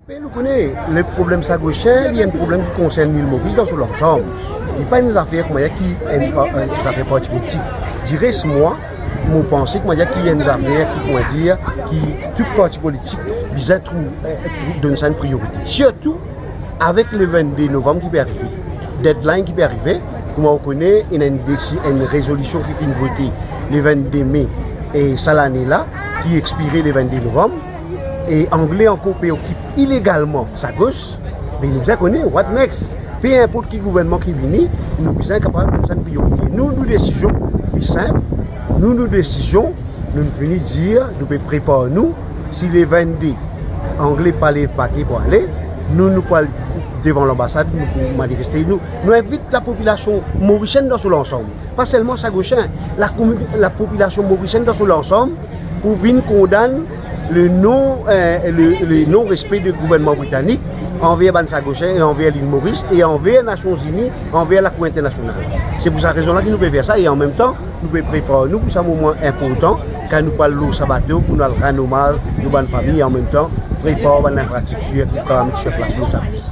Mais nous connaissons le problème sagochin, il y a un problème qui concerne l'île Maurice dans son ensemble. Il n'y a pas une affaire qui une affaire politique. Dirais-moi, je pense qu'il y a une affaire qui tout parti politique vise à donner ça une priorité. Surtout avec le 22 novembre qui peut arriver, deadline qui peut arriver, comme on connaît, il y a une résolution qui finit votée le 22 mai et ça l'année là, qui expirait le 22 novembre. Et Anglais encore préoccupe illégalement sa gauche, mais nous connaissons what next. Peu importe qui gouvernement qui vient, nous sommes capables de faire une priorité. Nous décisions, c'est simple, nous décisions, nous venons dire, nous pouvons préparer nous, si les 22 Anglais parlent paquet pour aller, nous parlons devant l'ambassade, nous pouvons manifester. Nous invitons la population mauricienne dans son ensemble, pas seulement sa gauchain, la population mauricienne dans son ensemble, pour venir condamner le non-respect du gouvernement britannique envers Bansagochin et envers l'île Maurice et envers les Nations Unies, envers la Cour internationale. C'est pour cette raison-là que nous pouvons faire ça et en même temps, nous pouvons préparer nous pour ce moment important quand nous parlons de Sabato, pour nous rendre hommage à nos familles et en même temps préparer l'infrastructure pour mettre sur place nos services.